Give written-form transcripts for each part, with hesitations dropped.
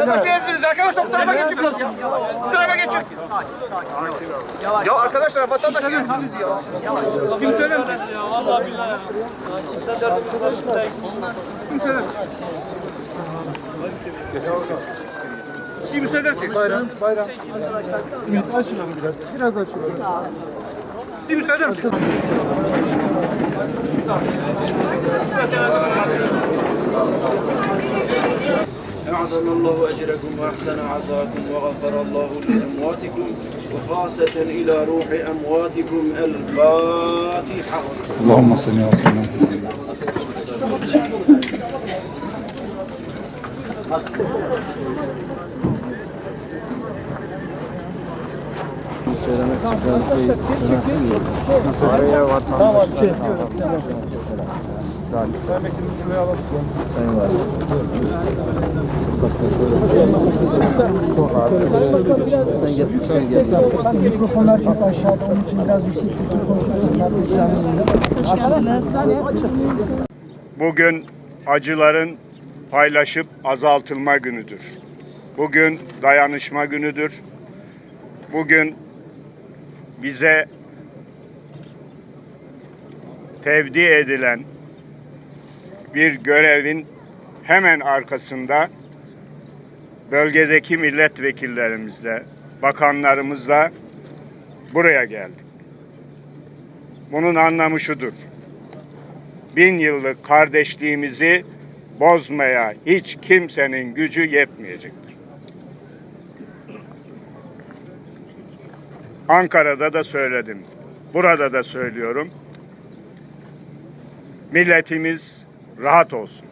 Vatandaşı ezdiniz arkadaşlar, bu tarafa geçin biraz ya. Bu tarafa geçin. Ya arkadaşlar vatandaşı ezdiniz ya. Kim söyler misin? Allah billahi. Kim söyler misin? Kim söyler misin? Bayram. Açılın biraz. Biraz açılın. Kim söyler misin? أعظم الله أجركم وأحسن عزاكم وغفر الله لأمواتكم وخاصة إلى روح أمواتكم الفاتحة. اللهم صل وسلم. Araya vatandaş şey yapıyoruz. Sayın Vekilim şuraya alalım. Sayın Valim. Mikrofonlar çok aşağıda, onun için biraz yüksek sesle konuşuyoruz. Bugün acıların paylaşıp azaltılma günüdür. Bugün dayanışma günüdür. Bugün bize tevdi edilen bir görevin hemen arkasında bölgedeki milletvekillerimizle, bakanlarımızla buraya geldik. Bunun anlamı şudur: 1000 yıllık kardeşliğimizi bozmaya hiç kimsenin gücü yetmeyecektir. Ankara'da da söyledim, burada da söylüyorum. Milletimiz rahat olsun.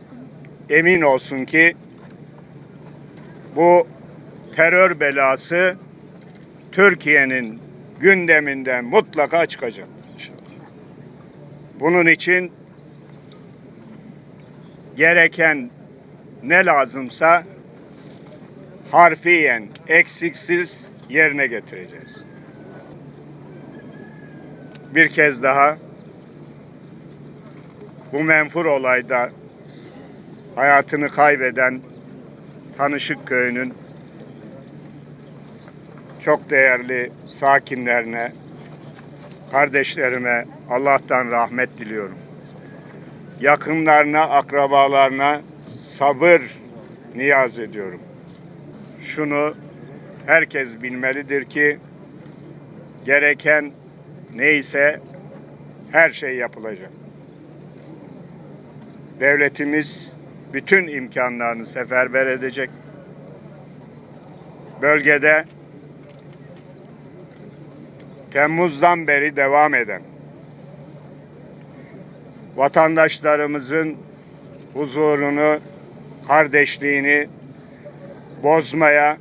Emin olsun ki bu terör belası Türkiye'nin gündeminden mutlaka çıkacak. Bunun için gereken ne lazımsa harfiyen, eksiksiz yerine getireceğiz. Bir kez daha bu menfur olayda hayatını kaybeden Tanışık Köyü'nün çok değerli sakinlerine, kardeşlerime Allah'tan rahmet diliyorum. Yakınlarına, akrabalarına sabır niyaz ediyorum. Şunu herkes bilmelidir ki gereken neyse her şey yapılacak. Devletimiz bütün imkanlarını seferber edecek. Bölgede Temmuz'dan beri devam eden vatandaşlarımızın huzurunu, kardeşliğini bozmaya,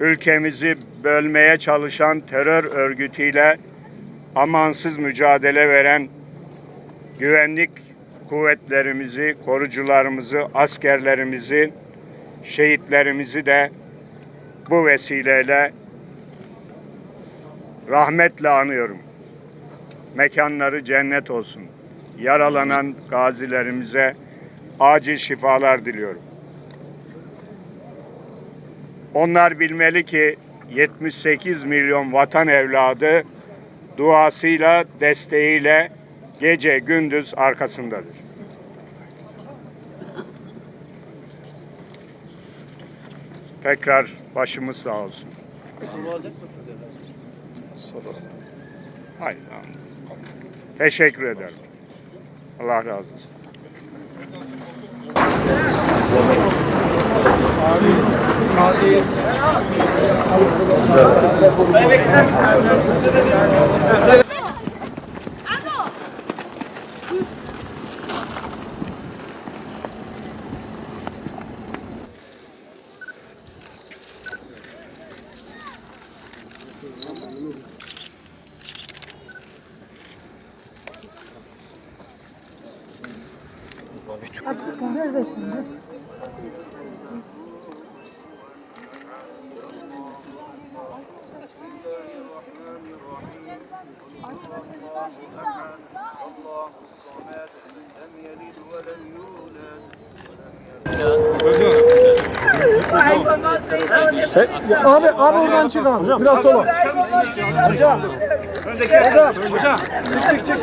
ülkemizi bölmeye çalışan terör örgütüyle amansız mücadele veren güvenlik kuvvetlerimizi, korucularımızı, askerlerimizi, şehitlerimizi de bu vesileyle rahmetle anıyorum. Mekanları cennet olsun. Yaralanan gazilerimize acil şifalar diliyorum. Onlar bilmeli ki 78 milyon vatan evladı duasıyla, desteğiyle gece gündüz arkasındadır. Tekrar başımız sağ olsun. Hayır. Teşekkür ederim. Allah razı olsun. Herbecinê. الله الصمد لم يلد ولم يولد ولم يكن له Abi oradan çık abi. Biraz sola. Öndeki hocam. Çık.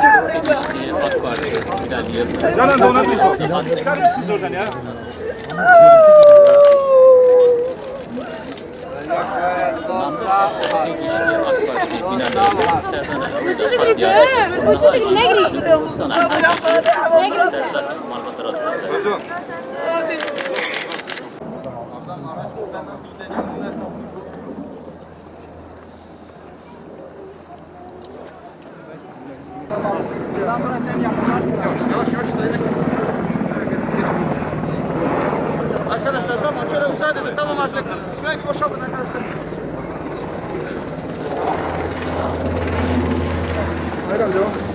AK Partiyê, Bînalî Yildirim. Yalan da ona bir çıkar mısınız oradan ya? Namzedê Serokatiya Giştî, AK Partiyê, Bînalî Yildirim. Sana siyaset malbatı Yavaş. Arkadaşlar tamam şöyle müsaade edin. Tamam artık. Şurayı bir boşaltın arkadaşlar. Hayran devam.